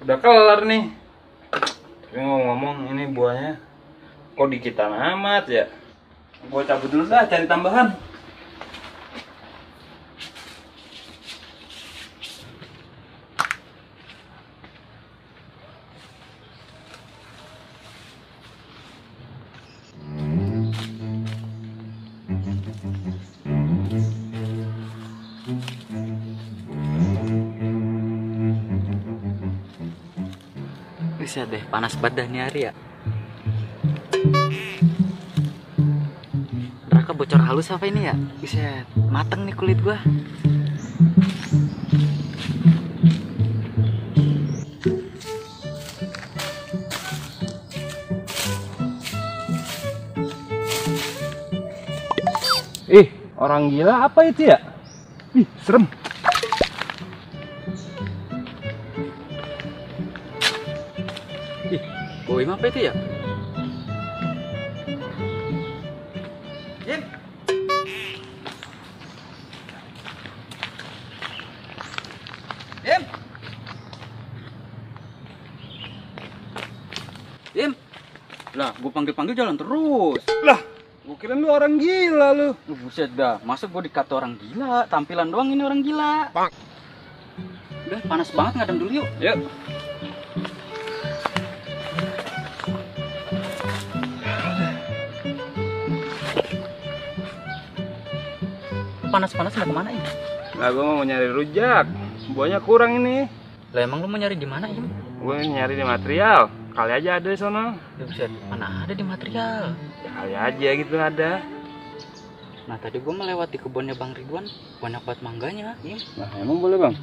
Udah kelar nih. Tapi ngomong-ngomong ini buahnya kok dikitan amat ya. Gua cabut dulu dah cari tambahan. Bisa deh, panas banget dah nih hari ya. Raka bocor halus apa ini ya? Bisa mateng nih kulit gua. Orang gila apa itu ya? Serem. Boim apa itu ya? Im. Im. Im. Lah, gue panggil-panggil jalan terus. Lah, gua kira lu orang gila lu. Buset dah, masa gue dikata orang gila? Tampilan doang ini orang gila. Pak. Udah, panas banget, ngadem dulu yuk. Yuk. Panas-panas mau kemana ini? Nah, gua mau nyari rujak. Buahnya kurang ini. Lah emang lu mau nyari di mana ini? Gue nyari di material. Kali aja ada di sono. Ya buset, mana ada di material. Ya kali aja gitu ada. Nah tadi gua melewati kebunnya Bang Ridwan, banyak banget mangganya. Im. Nah, emang boleh, Bang?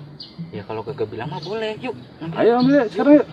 Ya kalau kagak bilang mah boleh. Yuk. Ambil. Ayo ambil yuk, sekarang yuk.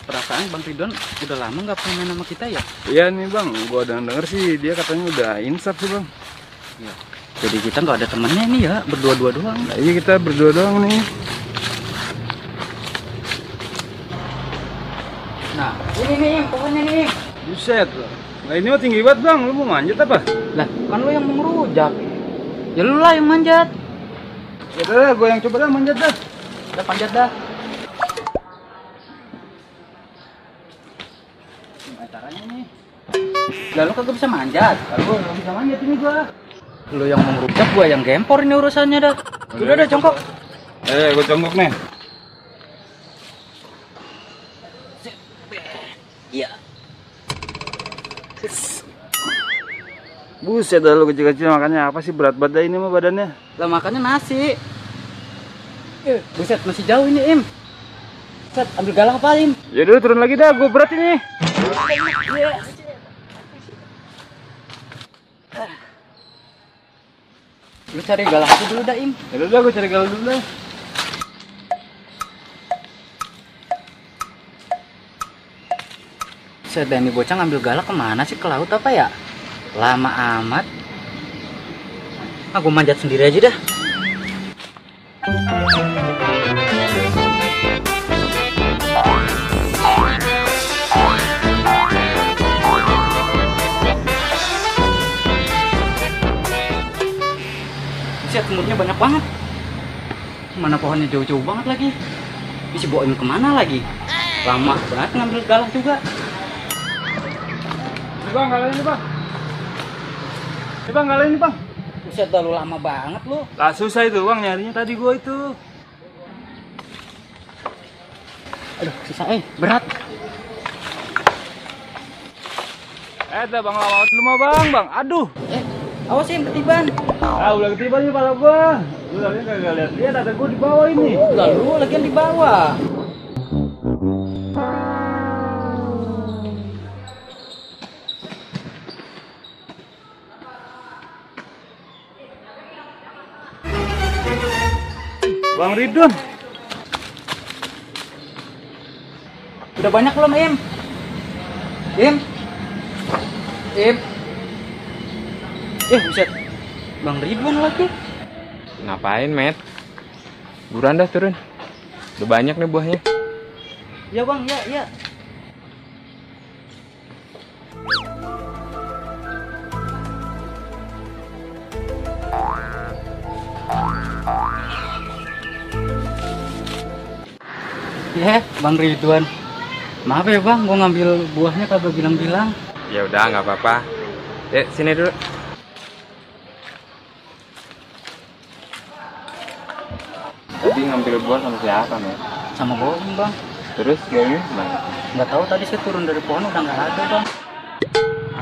Perasaan Bang Ridwan udah lama nggak pernah main sama kita ya? Iya nih Bang, gua denger sih dia katanya udah insaf sih Bang. Ya. Jadi kita nggak ada temennya nih ya, berdua-dua doang. Nah, iya kita berdua doang nih. Nah, ini nih pohonnya nih. Buset. Nah ini mah tinggi banget Bang, lu mau manjat apa? Lah, kan lu yang mau ngerujak. Ya lu lah yang manjat. Ya udah, gua yang coba dah manjat dah. Udah panjat dah. Caranya nih. Lah lu kagak bisa manjat. Kalau gua nggak bisa manjat ini gua. Lu yang mau ngerujak, gua yang gempor ini urusannya dah. Udah dah congkok. Gua congkok nih. Iya. Buset dah lu kecil-kecil makanya apa sih berat badan ini mah badannya. Lah makannya nasi. Buset masih jauh ini Im. Set, ambil galang apa Im? Ya udah turun lagi dah, gua berat ini. Lu cari galang aku dulu dah Im. Ya udah gua cari galang dulu dah. Set, dah, ini bocah ngambil galak kemana sih? Ke laut apa ya? Lama amat. Aku manjat sendiri aja dah. Buset, semutnya banyak banget. Mana pohonnya jauh-jauh banget lagi. Bisa bawain kemana lagi? Lama banget ngambil galak juga. Bang, galak ini Bang. Bang, galak ini Bang. Buset, dah lu lama banget lu. Lah susah itu Bang nyarinya tadi gua itu. Aduh, susah berat. Dah bang lawat dulu mah bang. Aduh. Awas ya ketiban. Udah ketiban nih pala gua. Lu lagi kagak lihat ada gua di bawah ini. Lalu lagian di bawah. Bang Ridwan. Udah banyak belum, Im? Im? Buset. Bang Ridwan lagi. Ngapain, Met? Buruan dah turun. Udah banyak nih buahnya. Ya, Bang, ya. Ya, Bang Ridwan. Maaf ya, Bang, gua ngambil buahnya kagak bilang-bilang. Ya udah, nggak apa-apa. Sini dulu. Tadi ngambil buah sama siapa, Met? Sama Boim, Bang. Terus buahnya gimana? Nggak tahu tadi saya turun dari pohon udah nggak ada, Bang.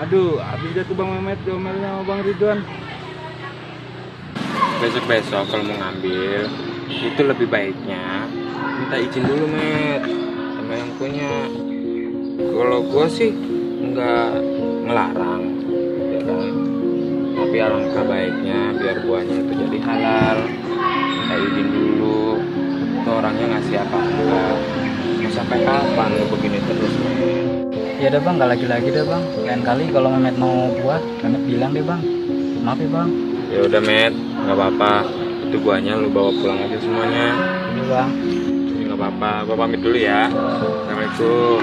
Aduh, habis dah tuh Bang Mehmet diomelnya sama Bang Ridwan. Besok-besok kalau mau ngambil, itu lebih baiknya minta izin dulu, Met, sama yang punya. Kalau gua sih nggak ngelarang, ya kan? Tapi alangkah baiknya biar buahnya itu jadi halal. Minta izin dulu, itu orangnya ngasih apa enggak. Mau sampai kapan lu begini terus, Met? Ya udah, Bang, nggak lagi-lagi deh, Bang. Lain kali kalau Mehmet mau buah, Mehmet bilang deh, Bang. Maaf ya, Bang. Ya udah, Met, nggak apa-apa. Itu buahnya lu bawa pulang aja semuanya. Ini, Bang. Ini nggak apa-apa. Gua pamit dulu ya. Assalamualaikum.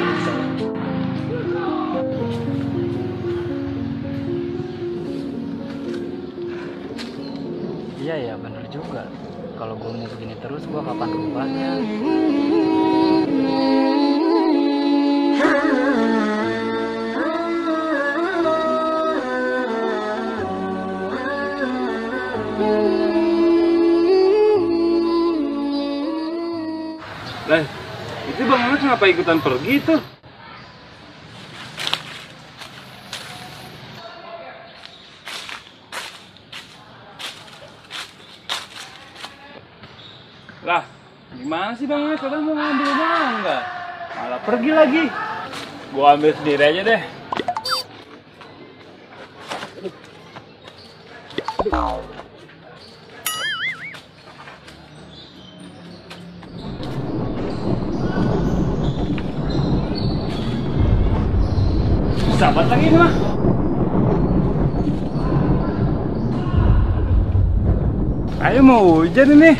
Iya ya, bener juga. Kalau gue mau begini terus, gue kapan rubahnya? Lah, itu Bang Mehmet kenapa ikutan pergi tuh? Lah, gimana sih Bang Mehmet? Kadang mau ngambil mangga, malah pergi lagi. Gua ambil sendiri aja deh. Sahabat lagi ini mah. Ayo mau hujan ini.